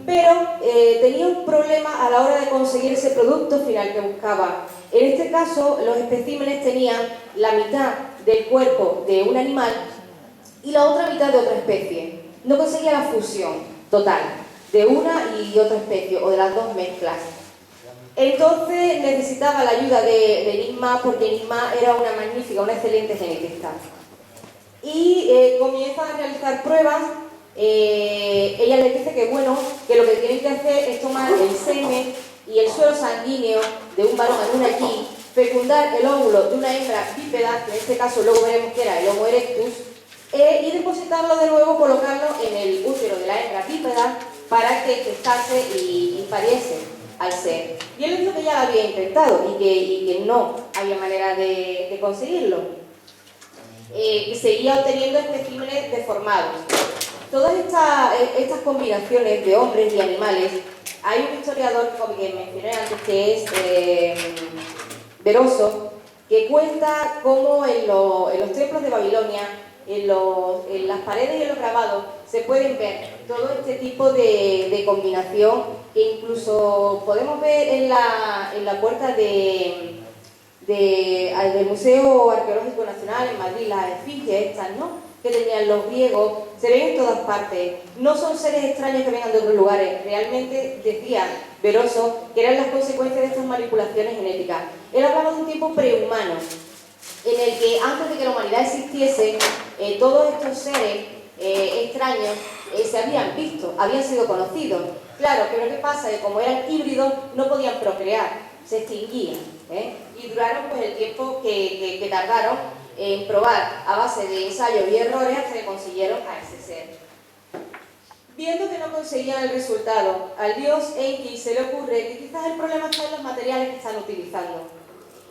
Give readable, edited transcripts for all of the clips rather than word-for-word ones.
pero tenía un problema a la hora de conseguir ese producto final que buscaba. En este caso, los especímenes tenían la mitad del cuerpo de un animal y la otra mitad de otra especie. No conseguía la fusión total de una y otra especie, o de las dos mezclas. Entonces necesitaba la ayuda de Enigma, porque Enigma era una magnífica, una excelente genetista. Y comienzan a realizar pruebas. Ella les dice que bueno, que lo que tienen que hacer es tomar el semen y el suero sanguíneo de un varón aquí, fecundar el óvulo de una hembra bípeda, que en este caso luego veremos que era el Homo erectus, y depositarlo de nuevo, colocarlo en el útero de la hembra bípeda para que gestase y pariese al ser. Y él dijo que ya lo había intentado y que no había manera de conseguirlo. Seguía obteniendo especímenes deformados. Todas estas combinaciones de hombres y animales, hay un historiador que mencioné antes, que es Beroso, que cuenta cómo en los templos de Babilonia, en las paredes y en los grabados, se pueden ver todo este tipo de combinación, que incluso podemos ver en la puerta del Museo Arqueológico Nacional en Madrid, las esfinges estas, ¿no?, que tenían los griegos, se ven en todas partes. No son seres extraños que vengan de otros lugares, realmente decía Beroso que eran las consecuencias de estas manipulaciones genéticas. Él hablaba de un tiempo prehumano, en el que antes de que la humanidad existiese, todos estos seres extraños se habían visto, habían sido conocidos. Claro, pero ¿qué pasa? Que como eran híbridos, no podían procrear, se extinguían, y duraron pues el tiempo que tardaron en probar a base de ensayos y errores hasta que consiguieron a ese ser. Viendo que no conseguían el resultado, al dios Enki se le ocurre que quizás el problema está en los materiales que están utilizando.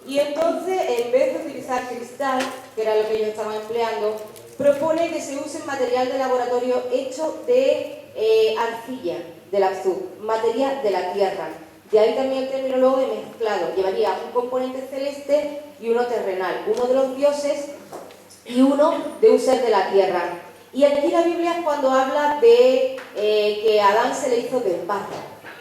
Y entonces, en vez de utilizar cristal, que era lo que ellos estaban empleando, propone que se use material de laboratorio hecho de arcilla del Apsu, materia de la tierra. De ahí también el término luego de mezclado. Llevaría un componente celeste y uno terrenal, uno de los dioses y uno de un ser de la tierra. Y aquí la Biblia es cuando habla de que a Adán se le hizo del barro.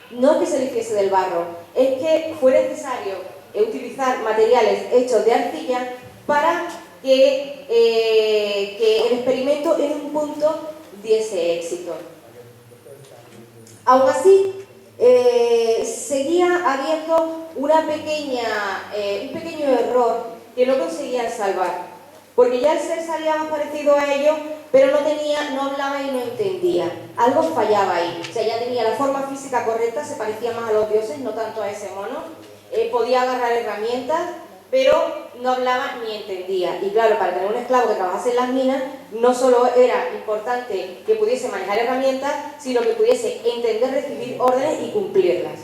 No es que se le hiciese del barro, es que fue necesario utilizar materiales hechos de arcilla para que el experimento en un punto diese éxito. Aún así, seguía habiendo un pequeño error que no conseguían salvar, porque ya el ser salía más parecido a ellos, pero no hablaba y no entendía. Algo fallaba ahí. O sea, ya tenía la forma física correcta, se parecía más a los dioses, no tanto a ese mono. Podía agarrar herramientas, pero no hablaba ni entendía. Y claro, para tener un esclavo que trabajase en las minas, no solo era importante que pudiese manejar herramientas, sino que pudiese entender, recibir órdenes y cumplirlas.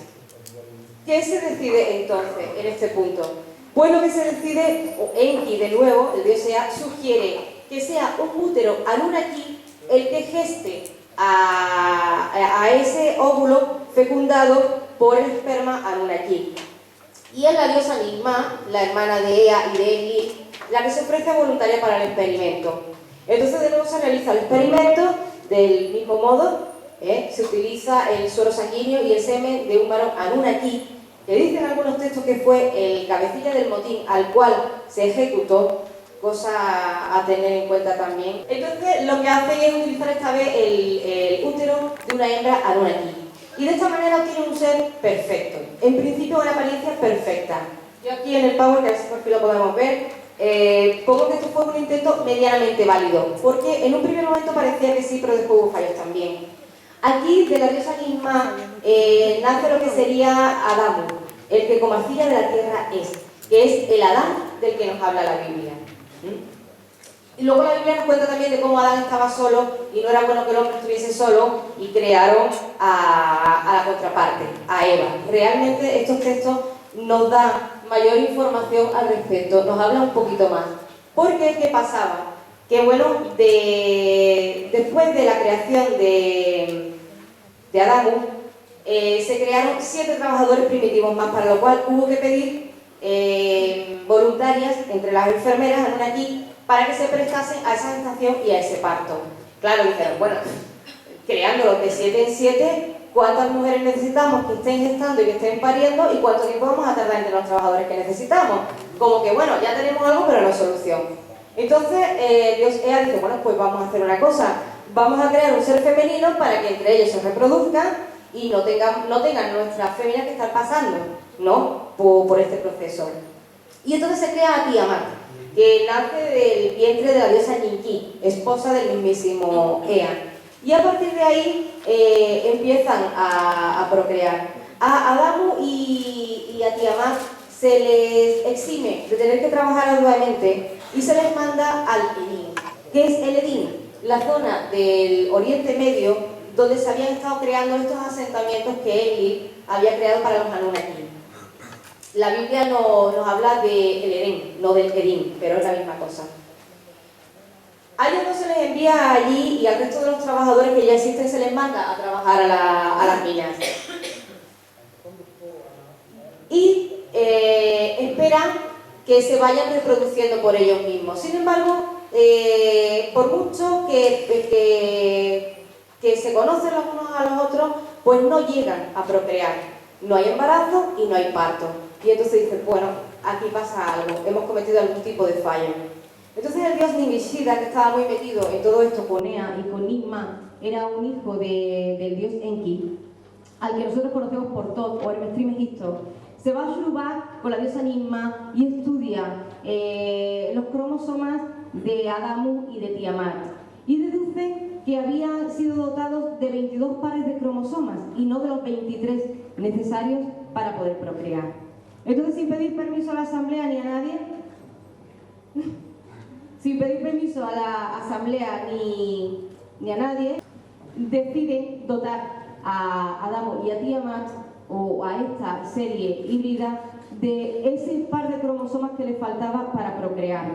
¿Qué se decide entonces en este punto? Pues lo que se decide, Enki de nuevo, el dios Ea, sugiere que sea un útero Anunnaki el que geste a ese óvulo fecundado por el esperma Anunnaki. Y es la diosa Enigma, la hermana de Ea y de Enlil, la que se ofrece voluntaria para el experimento. Entonces de nuevo se realiza el experimento del mismo modo, se utiliza el suero sanguíneo y el semen de un varón Anunnaki, que dicen algunos textos que fue el cabecilla del motín al cual se ejecutó, cosa a tener en cuenta también. Entonces lo que hacen es utilizar esta vez el útero de una hembra Anunnaki. Y de esta manera obtienen un ser perfecto. En principio una apariencia perfecta. Yo aquí en el Power, que a ver si por fin lo podemos ver, pongo que esto fue un intento medianamente válido, porque en un primer momento parecía que sí, pero después hubo fallos también. Aquí, de la diosa Enigma, nace lo que sería Adamu, el que como arcilla de la tierra es, que es el Adán del que nos habla la Biblia. Y luego la Biblia nos cuenta también de cómo Adán estaba solo y no era bueno que el hombre estuviese solo, y crearon a la contraparte, a Eva. Realmente estos textos nos dan mayor información al respecto, nos hablan un poquito más. Porque, ¿qué pasaba? Que bueno, después de la creación de Adamu, se crearon 7 trabajadores primitivos más, para lo cual hubo que pedir voluntarias entre las enfermeras Anunnaki para que se prestasen a esa gestación y a ese parto. Claro, dijeron, bueno, creándolos de 7 en 7, cuántas mujeres necesitamos que estén gestando y que estén pariendo y cuánto tiempo vamos a tardar entre los trabajadores que necesitamos. Como que, bueno, ya tenemos algo, pero no es solución. Entonces, Dios dice, bueno, pues vamos a hacer una cosa. Vamos a crear un ser femenino para que entre ellos se reproduzcan y no tengan nuestras féminas que estar pasando, ¿no? Por este proceso. Y entonces se crea a Tiamat, que nace del vientre de la diosa Ninki, esposa del mismísimo Ea. Y a partir de ahí empiezan a procrear. A Adamu y a Tiamat se les exime de tener que trabajar arduamente y se les manda al Edín. ¿Qué es el Edín? La zona del Oriente Medio donde se habían estado creando estos asentamientos que Enlil había creado para los Anunnaki. La Biblia nos habla del Edén, no del Edín, pero es la misma cosa. A ellos no se les envía allí y al resto de los trabajadores que ya existen se les manda a trabajar a las minas. Y esperan que se vayan reproduciendo por ellos mismos. Sin embargo, por mucho que se conocen los unos a los otros, pues no llegan a procrear. No hay embarazo y no hay parto. Y entonces dicen, bueno, aquí pasa algo, hemos cometido algún tipo de fallo. Entonces el dios Ningishida, que estaba muy metido en todo esto con Ea y con Nigma, era un hijo del dios Enki, al que nosotros conocemos por Tot o Hermes Trismegisto, se va a Shurubak con la diosa Nigma y estudia los cromosomas de Adamu y de Tiamat. Y deduce que habían sido dotados de 22 pares de cromosomas y no de los 23 necesarios para poder procrear. Entonces, sin pedir permiso a la asamblea ni a nadie, sin pedir permiso a la asamblea ni a nadie, deciden dotar a Adamu y a Tiamat, o a esta serie híbrida, de ese par de cromosomas que les faltaba para procrear.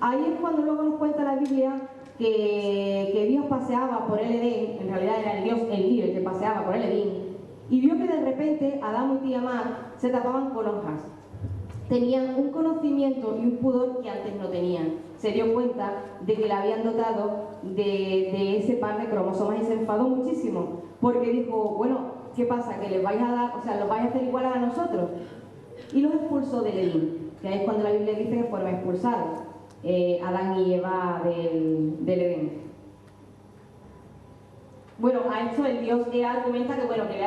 Ahí es cuando luego nos cuenta la Biblia que Dios paseaba por el Edén, en realidad era el dios Enlil el que paseaba por el Edén, y vio que de repente Adamu y Tiamat se tapaban con hojas. Tenían un conocimiento y un pudor que antes no tenían. Se dio cuenta de que le habían dotado de ese par de cromosomas y se enfadó muchísimo, porque dijo, bueno, ¿qué pasa? ¿Que les vais a dar, o sea, los vais a hacer igual a nosotros? Y los expulsó del Edén, que ahí es cuando la Biblia dice que fueron expulsados Adán y Eva del Edén. Bueno, a esto el dios Ea argumenta que, bueno, que le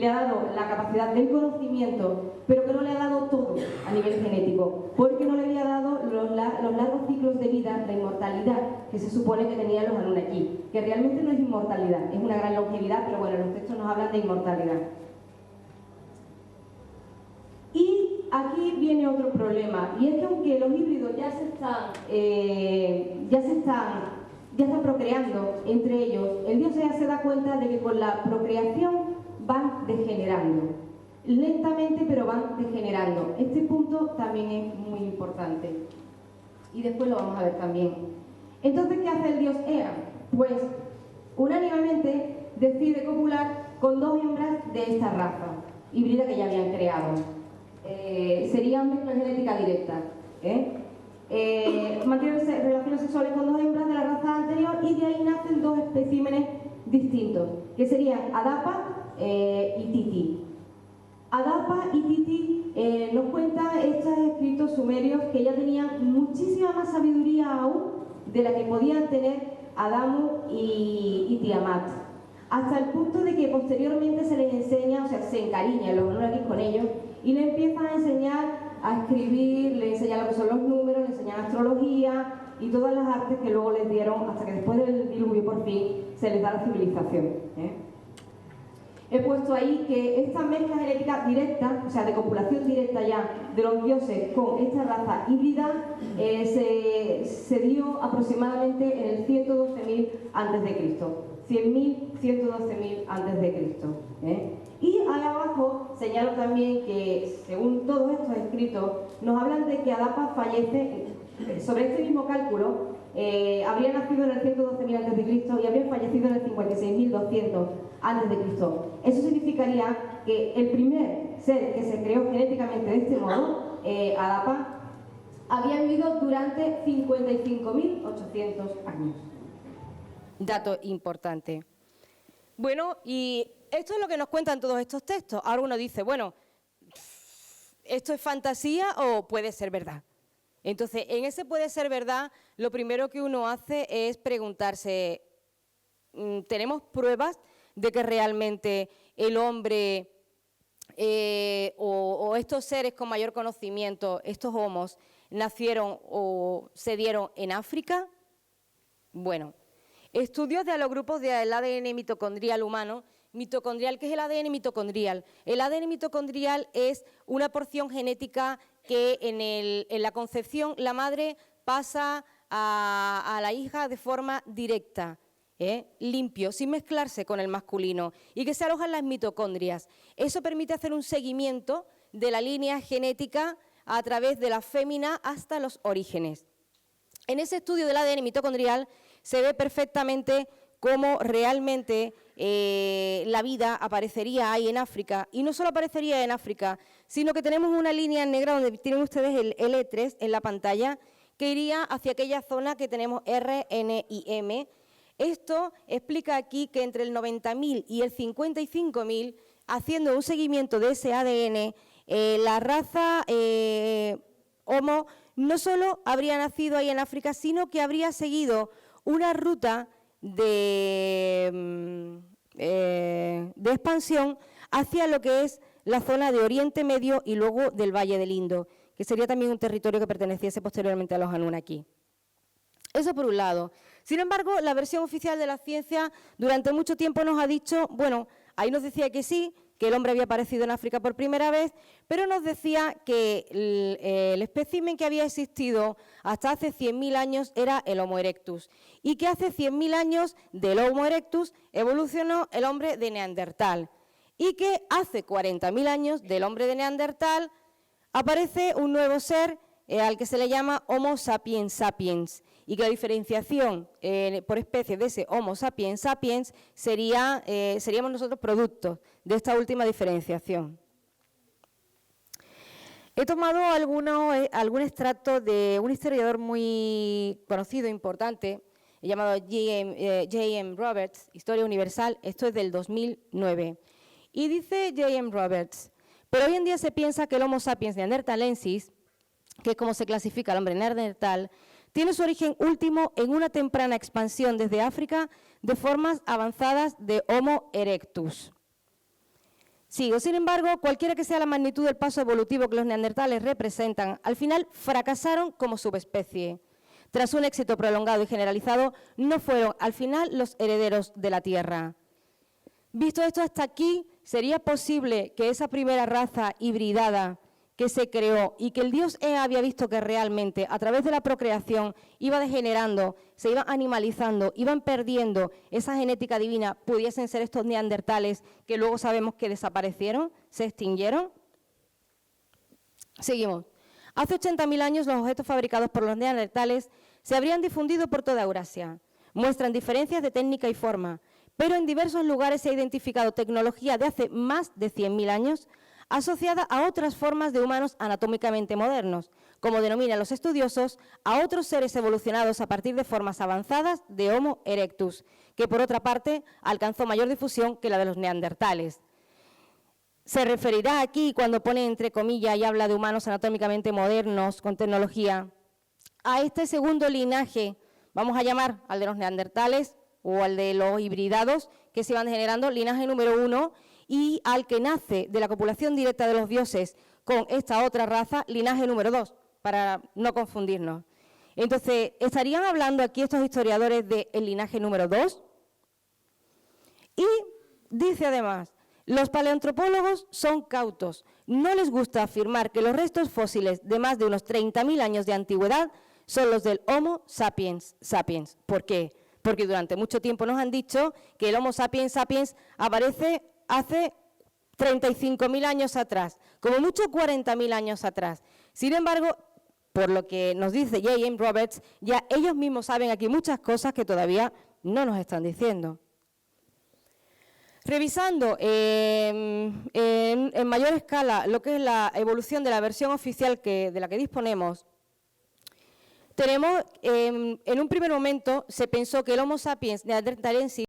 ha dado la capacidad del conocimiento, pero que no le ha dado todo a nivel genético, porque no le había dado los largos ciclos de vida, la inmortalidad que se supone que tenían los Anunnaki, que realmente no es inmortalidad, es una gran longevidad, pero bueno, los textos nos hablan de inmortalidad. Y aquí viene otro problema, y es que aunque los híbridos ya están procreando entre ellos, el dios Ea se da cuenta de que con la procreación van degenerando. Lentamente, pero van degenerando. Este punto también es muy importante. Y después lo vamos a ver también. Entonces, ¿qué hace el dios Ea? Pues, unánimemente, decide copular con 2 hembras de esta raza híbrida que ya habían creado. Serían mezcla genética directa. Mantienen relaciones sexuales con 2 hembras de la raza anterior y de ahí nacen 2 especímenes distintos, que serían Adapa y Titi. Adapa y Titi nos cuentan estos escritos sumerios que ya tenían muchísima más sabiduría aún de la que podían tener Adamu y Tiamat, hasta el punto de que posteriormente se les enseña, o sea, se encariñan los Anunnaki con ellos y le empiezan a enseñar a escribir, le enseñan lo que son los números, le enseñan astrología y todas las artes que luego les dieron hasta que después del diluvio por fin se les da la civilización. He puesto ahí que esta mezcla genética directa, o sea, de copulación directa ya de los dioses con esta raza híbrida, se dio aproximadamente en el 112.000 a.C. 100.000, 112.000 a.C. Y ahí abajo señalo también que, según todos estos escritos, nos hablan de que Adapa fallece, sobre este mismo cálculo, habría nacido en el 112.000 a.C. y habría fallecido en el 56.200 a.C. Eso significaría que el primer ser que se creó genéticamente de este modo, Adapa, había vivido durante 55.800 años. Dato importante. Bueno, y esto es lo que nos cuentan todos estos textos. Ahora uno dice, bueno, ¿esto es fantasía o puede ser verdad? Entonces, en ese puede ser verdad, lo primero que uno hace es preguntarse, ¿tenemos pruebas de que realmente el hombre o estos seres con mayor conocimiento, estos homos, nacieron o se dieron en África? Bueno, estudios de los grupos del ADN mitocondrial humano. Mitocondrial, ¿qué es el ADN mitocondrial? El ADN mitocondrial es una porción genética que en la concepción la madre pasa a la hija de forma directa, limpio, sin mezclarse con el masculino, y que se aloja en las mitocondrias. Eso permite hacer un seguimiento de la línea genética a través de la fémina hasta los orígenes. En ese estudio del ADN mitocondrial se ve perfectamente cómo realmente la vida aparecería ahí en África, y no solo aparecería en África, sino que tenemos una línea negra donde tienen ustedes el L3 en la pantalla, que iría hacia aquella zona que tenemos R, N y M. Esto explica aquí que entre el 90.000 y el 55.000, haciendo un seguimiento de ese ADN, la raza Homo no solo habría nacido ahí en África, sino que habría seguido una ruta de expansión hacia lo que es la zona de Oriente Medio y luego del Valle del Indo, que sería también un territorio que perteneciese posteriormente a los Anunnaki. Eso por un lado. Sin embargo, la versión oficial de la ciencia durante mucho tiempo nos ha dicho, bueno, ahí nos decía que sí, que el hombre había aparecido en África por primera vez, pero nos decía que el espécimen que había existido hasta hace 100.000 años era el Homo erectus, y que hace 100.000 años del Homo erectus evolucionó el hombre de Neandertal, y que hace 40.000 años del hombre de Neandertal aparece un nuevo ser al que se le llama Homo sapiens sapiens, y que la diferenciación por especie de ese Homo sapiens sapiens seríamos nosotros productos de esta última diferenciación. He tomado algún extracto de un historiador muy conocido, importante, llamado J.M. Roberts, Historia Universal. Esto es del 2009. Y dice J.M. Roberts, pero hoy en día se piensa que el Homo sapiens neanderthalensis, que es como se clasifica el hombre neandertal, tiene su origen último en una temprana expansión desde África de formas avanzadas de Homo erectus. Sigo, sin embargo, cualquiera que sea la magnitud del paso evolutivo que los neandertales representan, al final fracasaron como subespecie. Tras un éxito prolongado y generalizado, no fueron al final los herederos de la Tierra. Visto esto hasta aquí, ¿sería posible que esa primera raza hibridada que se creó y que el dios Ea había visto que realmente a través de la procreación iba degenerando, se iba animalizando, iban perdiendo esa genética divina, pudiesen ser estos neandertales que luego sabemos que desaparecieron, se extinguieron? Seguimos. Hace 80.000 años los objetos fabricados por los neandertales se habrían difundido por toda Eurasia. Muestran diferencias de técnica y forma, pero en diversos lugares se ha identificado tecnología de hace más de 100.000 años asociada a otras formas de humanos anatómicamente modernos, como denominan los estudiosos, a otros seres evolucionados a partir de formas avanzadas de Homo erectus, que por otra parte alcanzó mayor difusión que la de los neandertales. Se referirá aquí, cuando pone entre comillas y habla de humanos anatómicamente modernos con tecnología, a este segundo linaje, vamos a llamar al de los neandertales o al de los hibridados, que se van generando, linaje número 1, y al que nace de la copulación directa de los dioses con esta otra raza, linaje número 2, para no confundirnos. Entonces, ¿estarían hablando aquí estos historiadores del linaje número 2? Y dice además, los paleoantropólogos son cautos, no les gusta afirmar que los restos fósiles de más de unos 30.000 años de antigüedad son los del Homo sapiens sapiens. ¿Por qué? Porque durante mucho tiempo nos han dicho que el Homo sapiens sapiens aparece hace 35.000 años atrás, como mucho 40.000 años atrás. Sin embargo, por lo que nos dice J.M. Roberts, ya ellos mismos saben aquí muchas cosas que todavía no nos están diciendo. Revisando en mayor escala lo que es la evolución de la versión oficial de la que disponemos, tenemos, en un primer momento se pensó que el Homo sapiens neanderthalensis